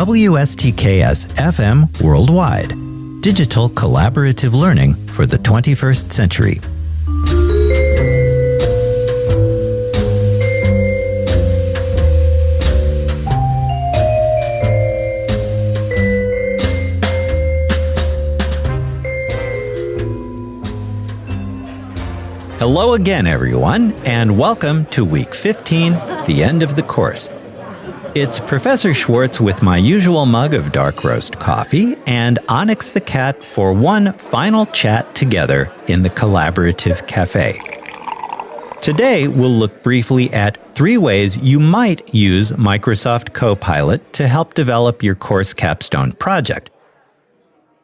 WSTKS-FM Worldwide. Digital collaborative learning for the 21st century. Hello again, everyone, and welcome to Week 15, the end of the course. It's Professor Schwartz with my usual mug of dark roast coffee and Onyx the cat for one final chat together in the Collaborative Cafe. Today, we'll look briefly at 3 ways you might use Microsoft Copilot to help develop your course capstone project.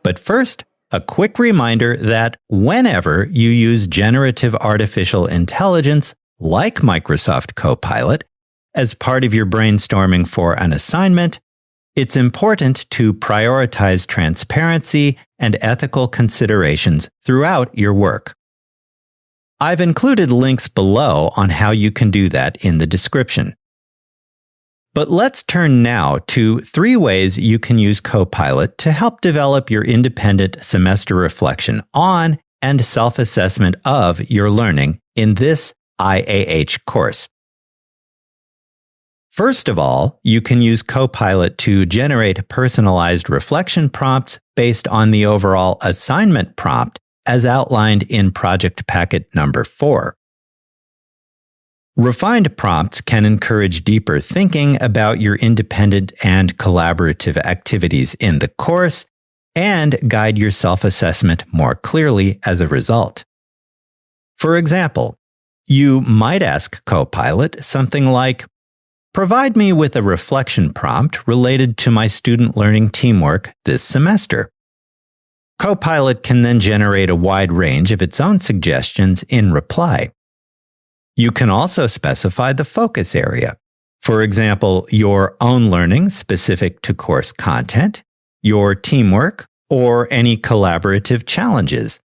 But first, a quick reminder that whenever you use generative artificial intelligence, like Microsoft Copilot, as part of your brainstorming for an assignment, it's important to prioritize transparency and ethical considerations throughout your work. I've included links below on how you can do that in the description. But let's turn now to 3 ways you can use Copilot to help develop your independent semester reflection on and self-assessment of your learning in this IAH course. First of all, you can use Copilot to generate personalized reflection prompts based on the overall assignment prompt as outlined in Project Packet number 4. Refined prompts can encourage deeper thinking about your independent and collaborative activities in the course and guide your self-assessment more clearly as a result. For example, you might ask Copilot something like, "Provide me with a reflection prompt related to my student learning teamwork this semester." Copilot can then generate a wide range of its own suggestions in reply. You can also specify the focus area. For example, your own learning specific to course content, your teamwork, or any collaborative challenges,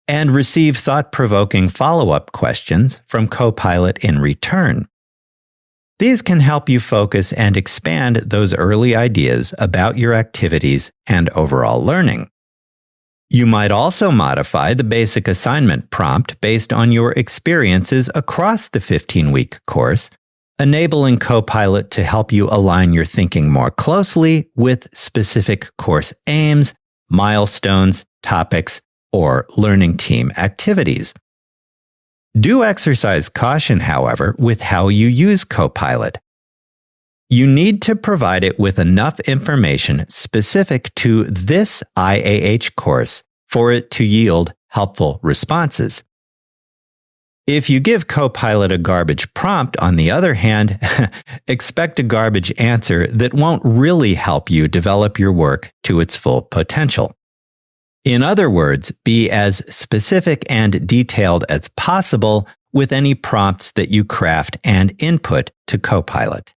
and receive thought-provoking follow-up questions from Copilot in return. These can help you focus and expand those early ideas about your activities and overall learning. You might also modify the basic assignment prompt based on your experiences across the 15-week course, enabling Copilot to help you align your thinking more closely with specific course aims, milestones, topics, or learning team activities. Do exercise caution, however, with how you use Copilot. You need to provide it with enough information specific to this IAH course for it to yield helpful responses. If you give Copilot a garbage prompt, on the other hand, expect a garbage answer that won't really help you develop your work to its full potential. In other words, be as specific and detailed as possible with any prompts that you craft and input to Copilot.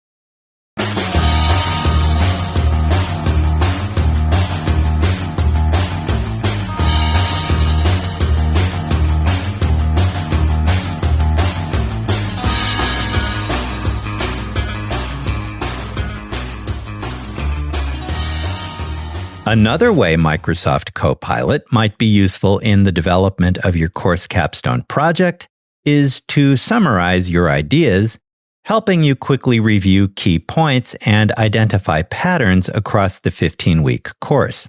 Another way Microsoft Copilot might be useful in the development of your course capstone project is to summarize your ideas, helping you quickly review key points and identify patterns across the 15-week course.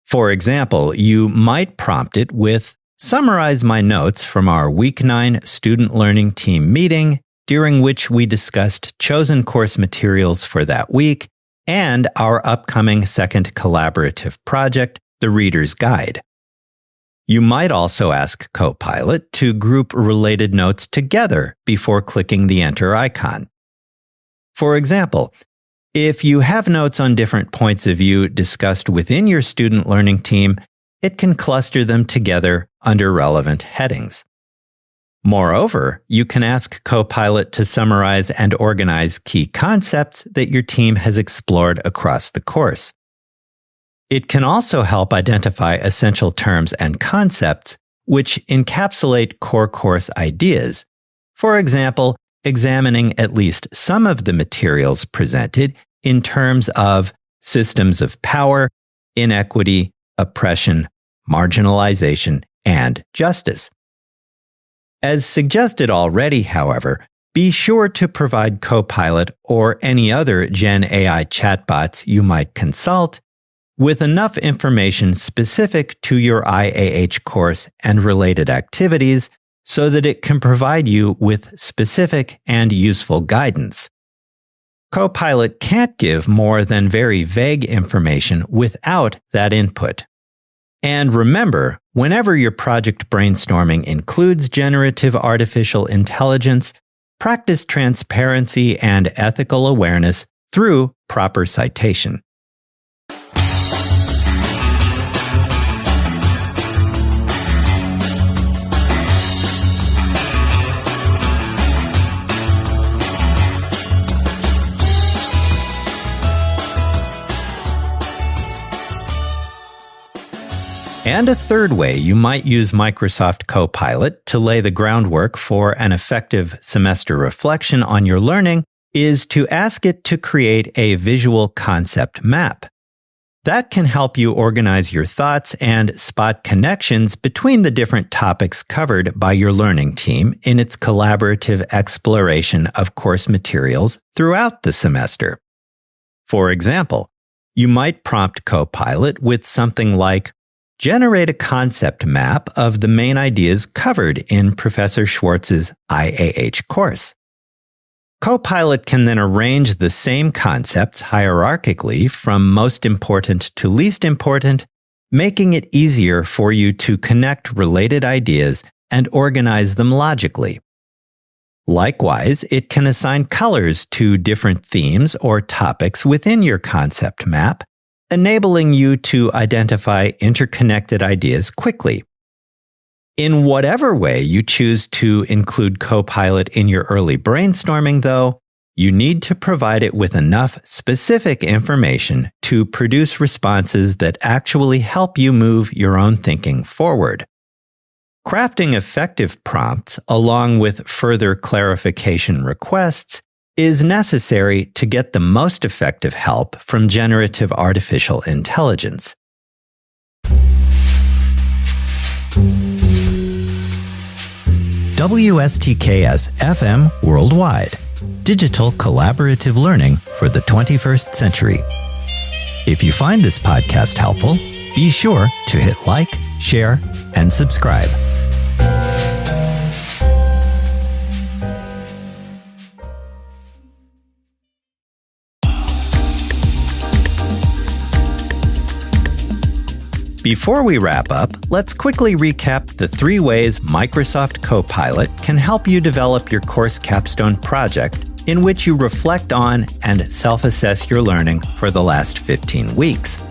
For example, you might prompt it with, "Summarize my notes from our Week 9 student learning team meeting, during which we discussed chosen course materials for that week and our upcoming second collaborative project, the Reader's Guide." You might also ask Copilot to group related notes together before clicking the Enter icon. For example, if you have notes on different points of view discussed within your student learning team, it can cluster them together under relevant headings. Moreover, you can ask Copilot to summarize and organize key concepts that your team has explored across the course. It can also help identify essential terms and concepts which encapsulate core course ideas. For example, examining at least some of the materials presented in terms of systems of power, inequity, oppression, marginalization, and justice. As suggested already, however, be sure to provide Copilot or any other Gen AI chatbots you might consult with enough information specific to your IAH course and related activities so that it can provide you with specific and useful guidance. Copilot can't give more than very vague information without that input. And remember, whenever your project brainstorming includes generative artificial intelligence, practice transparency and ethical awareness through proper citation. And a third way you might use Microsoft Copilot to lay the groundwork for an effective semester reflection on your learning is to ask it to create a visual concept map. That can help you organize your thoughts and spot connections between the different topics covered by your learning team in its collaborative exploration of course materials throughout the semester. For example, you might prompt Copilot with something like, generate a concept map of the main ideas covered in Professor Schwartz's IAH course. Copilot can then arrange the same concepts hierarchically from most important to least important, making it easier for you to connect related ideas and organize them logically. Likewise, it can assign colors to different themes or topics within your concept map, enabling you to identify interconnected ideas quickly. In whatever way you choose to include Copilot in your early brainstorming, though, you need to provide it with enough specific information to produce responses that actually help you move your own thinking forward. Crafting effective prompts, along with further clarification requests, is necessary to get the most effective help from generative artificial intelligence. WSTKS-FM Worldwide. Digital collaborative learning for the 21st century. If you find this podcast helpful, be sure to hit like, share, and subscribe. Before we wrap up, let's quickly recap the 3 ways Microsoft Copilot can help you develop your course capstone project in which you reflect on and self-assess your learning for the last 15 weeks.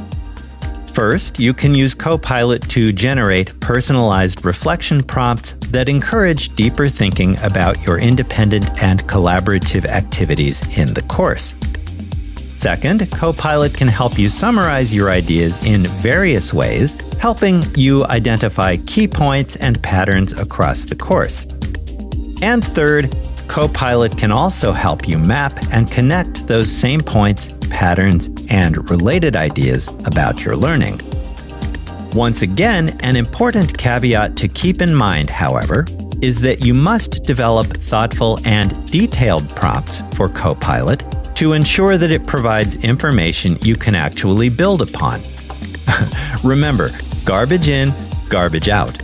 First, you can use Copilot to generate personalized reflection prompts that encourage deeper thinking about your independent and collaborative activities in the course. Second, Copilot can help you summarize your ideas in various ways, helping you identify key points and patterns across the course. And third, Copilot can also help you map and connect those same points, patterns, and related ideas about your learning. Once again, an important caveat to keep in mind, however, is that you must develop thoughtful and detailed prompts for Copilot to ensure that it provides information you can actually build upon. Remember, garbage in, garbage out.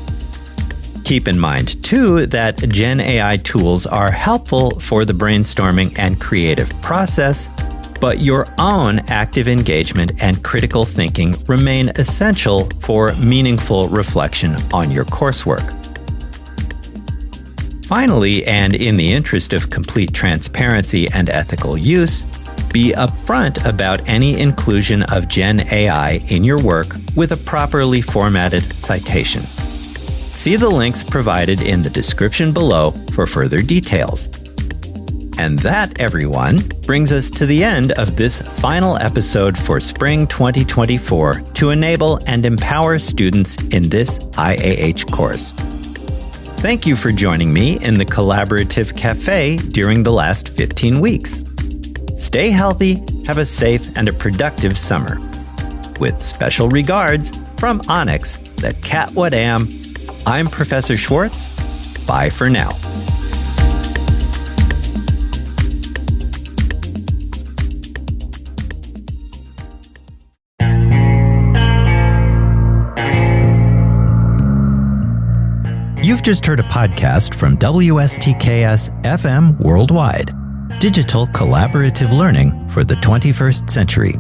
Keep in mind, too, that Gen AI tools are helpful for the brainstorming and creative process, but your own active engagement and critical thinking remain essential for meaningful reflection on your coursework. Finally, and in the interest of complete transparency and ethical use, be upfront about any inclusion of Gen AI in your work with a properly formatted citation. See the links provided in the description below for further details. And that, everyone, brings us to the end of this final episode for Spring 2024 to enable and empower students in this IAH course. Thank you for joining me in the Collaborative Cafe during the last 15 weeks. Stay healthy, have a safe and a productive summer. With special regards from Onyx, the cat what am, I'm Professor Schwartz. Bye for now. You've just heard a podcast from WSTKS-FM Worldwide. Digital collaborative learning for the 21st century.